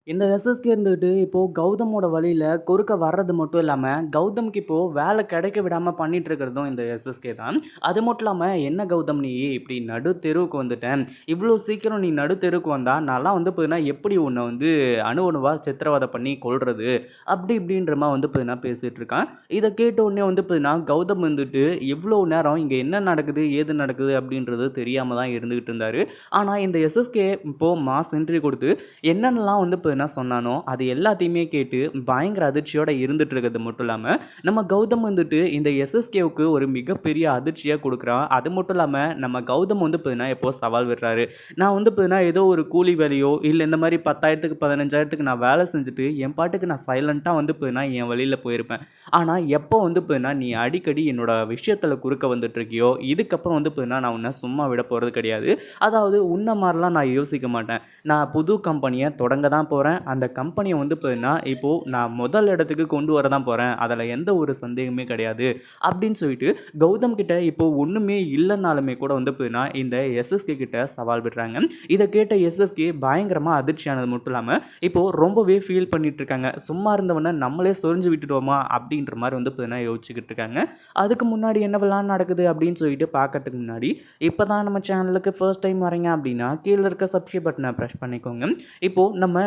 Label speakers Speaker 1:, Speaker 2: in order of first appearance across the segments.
Speaker 1: இந்த எஸ்எஸ்கே இருந்துகிட்டு இப்போ கௌதமோட வழியில குறுக்க வர்றது மட்டும் இல்லாம, கௌதம்க்கு இப்போ வேலை கிடைக்க விடாம பண்ணிட்டு இருக்கிறதும் இந்த எஸ்எஸ்கே தான். அது மட்டும் இல்லாம, "என்ன கௌதம் நீ இப்படி நடு தெருவுக்கு வந்துட்ட. இவ்ளோ சீக்கிரம் நீ நடு தெருவுக்கு வந்தா, நான்லாம் வந்து பார்த்தீங்கன்னா எப்படி உன்ன வந்து அணு அணுவா சித்திரவதை பண்ணி கொல்றது?" அப்படி இப்படின்ற மாரி வந்து பார்த்தீங்கன்னா பேசிட்டு இருக்கான். இத கேட்ட உடனே வந்து பார்த்தீங்கன்னா, கௌதம் வந்துட்டு இவ்ளோ நேரம் இங்க என்ன நடக்குது, ஏது நடக்குது அப்படின்றது தெரியாம தான் இருந்துகிட்டு இருந்தாரு. ஆனா இந்த எஸ்எஸ்கே இப்போ மாஸ் என்ட்ரி குடுத்து என்னென்னலாம் வந்து இப்போ என்ன சொன்னானோ, அது எல்லாத்தையுமே கேட்டு பயங்கர அதிர்ச்சியோட இருந்துட்டு இருக்கிறது மட்டும் இல்லாம, நம்ம கௌதம் வந்துட்டு இந்த எஸ்எஸ்கேவுக்கு ஒரு மிகப்பெரிய அதிர்ச்சியா குடுக்குறான். அது மட்டும் இல்லாம நம்ம கௌதம் வந்து பார்த்தீங்கன்னா, இப்போ சவால் விடுறாரு. நான் வந்து பார்த்தீங்கன்னா, ஏதோ ஒரு கூலி வேலையோ, இல்ல இந்த மாரி 10,000க்கு 15,000க்கு நான் வேலை செஞ்சுட்டு, என் பாட்டுக்கு நான் சைலன்ட்டா வந்து பார்த்தீங்கன்னா, என் வழியில போயிருப்பேன். ஆனா, எப்போ வந்து பார்த்தீங்கன்னா, நீ அடிக்கடி என்னோட விஷயத்துல குறுக்க வந்துட்டு இருக்கியோ, இதுக்கப்புறம் வந்து பார்த்தீங்கன்னா, நான் உன்ன சும்மா விட போறது கிடையாது. அதாவது உன்ன மாரிலாம் நான் யோசிக்க மாட்டேன். நான் புது கம்பெனிய தொடங்க தான் போறேன். அந்த கம்பெனிய வந்து பார்த்தீங்கன்னா, இப்போ நான் முதல் இடத்துக்கு கொண்டு வர தான் போறேன். அதுல எந்த ஒரு சந்தேகமே கிடையாது. அப்படின்னு சொல்லிட்டு கௌதம் கிட்ட இப்போ ஒண்ணுமே இல்லன்னாலுமே கூட வந்து பார்த்தீங்கன்னா, இந்த எஸ்எஸ்கே கிட்ட சவால் விடுறாங்க. இத கேட்ட எஸ்எஸ்கே பயங்கரமா அதிர்ச்சியானது மட்டும் இல்லாம, இப்போ ரொம்பவே ஃபீல் பண்ணிட்டு இருக்காங்க. சும்மா இருந்தவன நம்மளே சொரிஞ்சு விட்டுட்டோமா? அப்படின்ற மாரி வந்து பார்த்தீங்கன்னா யோசிச்சுக்கிட்டு இருக்காங்க. அதுக்கு முன்னாடி என்னவெல்லாம் நடக்குது அப்படின்னு சொல்லிட்டு பார்க்கறதுக்கு முன்னாடி, இப்ப தான் நம்ம சேனலுக்கு ஃபர்ஸ்ட் டைம் வரீங்க அப்படின்னா, கீழ இருக்க சப்ஸ்கிரைப் பட்டன பிரஸ் பண்ணிக்கோங்க. இப்போ நம்ம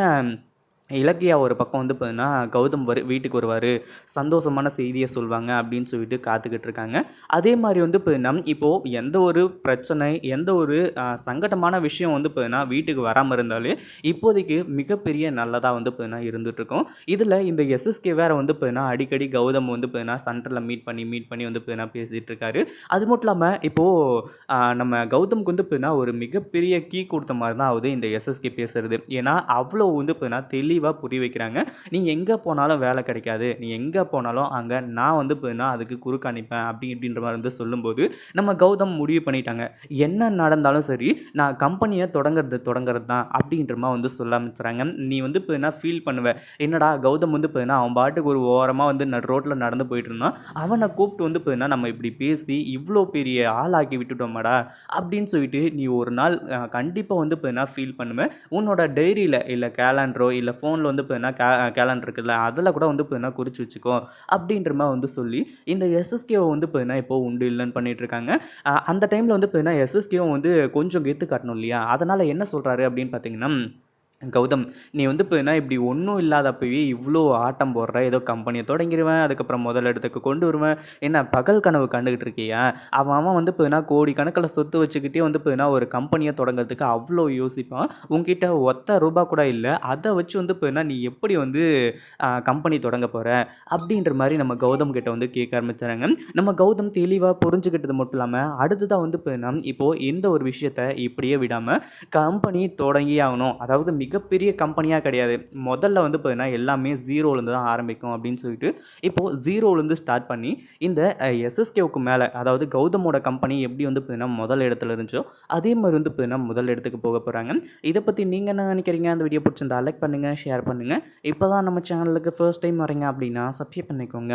Speaker 1: இலக்கியா ஒரு பக்கம் வந்து பார்த்தீங்கன்னா, கௌதம் வீட்டுக்கு வருவாரு. சந்தோஷமான செய்திய சொல்வாங்க அப்படின்னு சொல்லிட்டு காத்துக்கிட்டு இருக்காங்க. அதே மாரி வந்து பார்த்தீங்கன்னா, இப்போ எந்த ஒரு பிரச்சனை, எந்த ஒரு சங்கடமான விஷயம் வந்து பார்த்தீங்கன்னா, வீட்டுக்கு வராம இருந்தாலே, இப்போதைக்கு மிகப்பெரிய நல்லதா வந்து பார்த்தீங்கன்னா இருந்துட்டுருக்கும். இதில இந்த எஸ்எஸ்கே வேற வந்து பார்த்தீங்கன்னா, அடிக்கடி கௌதம் வந்து பார்த்தீங்கன்னா, சென்டர்ல மீட் பண்ணி வந்து பார்த்தீங்கன்னா பேசிட்டு இருக்காரு. அது மட்டும் இல்லாம இப்போ நம்ம கௌதம்க்கு வந்து பார்த்தீங்கன்னா, ஒரு மிகப்பெரிய கீ குடுத்த மாரி தான் ஆவுது இந்த எஸ்எஸ்கே பேசுறது. ஏன்னா, அவ்வளோ வந்து பார்த்தீங்கன்னா, தெளிவா புரிய வைக்கிறாங்க. "நீ எங்க போனாலும் வேலை கிடைக்காது. நீ எங்க போனாலும் அங்க நான் வந்து பார்த்தீங்கன்னா, அதுக்கு குறுக்க நிப்பேன்." அப்படி இப்படின்ற மாரி வந்து சொல்லும்போது, நம்ம கௌதம் முடிவு பண்ணிட்டாங்க. "என்ன நடந்தாலும் சரி, நான் கம்பெனிய தொடங்குறது தான்." அப்படின்ற மாரி வந்து சொல்ல ஆரம்பிச்சுறாங்க. நீ வந்து பார்த்தீங்கன்னா, ஃபீல் பண்ணுவ. என்னடா கௌதம் வந்து பார்த்தீங்கன்னா, அவன் பாட்டுக்கு ஒரு ஓரமா வந்து ரோட்ல நடந்து போயிட்டு இருந்தான். அவன கூப்ட்டு வந்து பார்த்தீங்கன்னா, நம்ம இப்படி பேசி இவ்ளோ பெரிய ஆளாக்கி விட்டுட்டோமேடா! அப்படின்னு சொல்லிட்டு நீ ஒரு நாள் கண்டிப்பா வந்து பார்த்தீங்கன்னா, ஃபீல் பண்ணுவ. உன்னோட டைரியில இல்ல கேலண்டரோ, இல்ல ஃபோன்ல வந்து பார்த்தீங்கன்னா, கேலண்டர் இருக்குல்ல, அதில கூட வந்து பார்த்தீங்கன்னா குறிச்சு வச்சுக்கோ. அப்படின்ற மாரி வந்து சொல்லி, இந்த எஸ்எஸ்கேவ வந்து பார்த்தீங்கன்னா, இப்போ உண்டு இல்லன்னு பண்ணிட்டு இருக்காங்க. அந்த டைம்ல வந்து பார்த்தீங்கன்னா, எஸ்எஸ்கேவும் வந்து கொஞ்சம் கெத்து காட்டணும் இல்லையா? அதனால என்ன சொல்றாரு அப்படின்னு பார்த்தீங்கன்னா கௌதம், நீ வந்து இப்ப இப்படி ஒண்ணும் இல்லாதப்பயே இவ்ளோ ஆட்டம் போடுற. ஏதோ கம்பெனிய தொடங்கிருவேன். அதுக்கப்புறம் முதல் இடத்துக்கு கொண்டு வருவேன். என்ன பகல் கனவு கண்டுகிட்டு இருக்கியா? அவன் அவன் வந்து இப்ப கோடிக்கணக்குல சொத்து வச்சுக்கிட்டே வந்து இப்ப ஒரு கம்பெனிய தொடங்குறதுக்கு அவ்ளோ யோசிப்பான். உன்கிட்ட ஒத்த ரூபா கூட இல்ல. அத வச்சு வந்து இப்ப நீ எப்படி வந்து கம்பெனி தொடங்க போற? அப்படின்ற மாரி நம்ம கௌதம் கிட்ட வந்து கேட்க ஆரம்பிச்சாங்க. நம்ம கௌதம் தெளிவா புரிஞ்சுக்கிட்டது மட்டும் இல்லாம, அடுத்ததா வந்து இப்போ இந்த ஒரு விஷயத்த இப்படியே விடாம கம்பெனி தொடங்கியே ஆகணும். அதாவது மிகப்பெரிய கம்பெனியா கிடையாது. முதல்ல வந்து பார்த்தீங்கன்னா, எல்லாமே 0லேருந்து தான் ஆரம்பிக்கும் அப்படின்னு சொல்லிட்டு, இப்போ 0லேருந்து ஸ்டார்ட் பண்ணி, இந்த எஸ்எஸ்கேவுக்கு மேல, அதாவது கௌதமோட கம்பெனி எப்படி வந்து பார்த்தீங்கன்னா, முதல் இடத்துல இருந்துச்சோ, அதே மாரி வந்து பார்த்தீங்கன்னா, முதல் இடத்துக்கு போக போறாங்க. இத பத்தி நீங்க என்ன நினைக்கிறீங்க? அந்த வீடியோ பிடிச்சிருந்தா லைக் பண்ணுங்க, ஷேர் பண்ணுங்க. இப்ப தான் நம்ம சேனலுக்கு ஃபர்ஸ்ட் டைம் வரீங்க அப்படின்னா, சப்ஸ்கிரைப் பண்ணிக்கோங்க.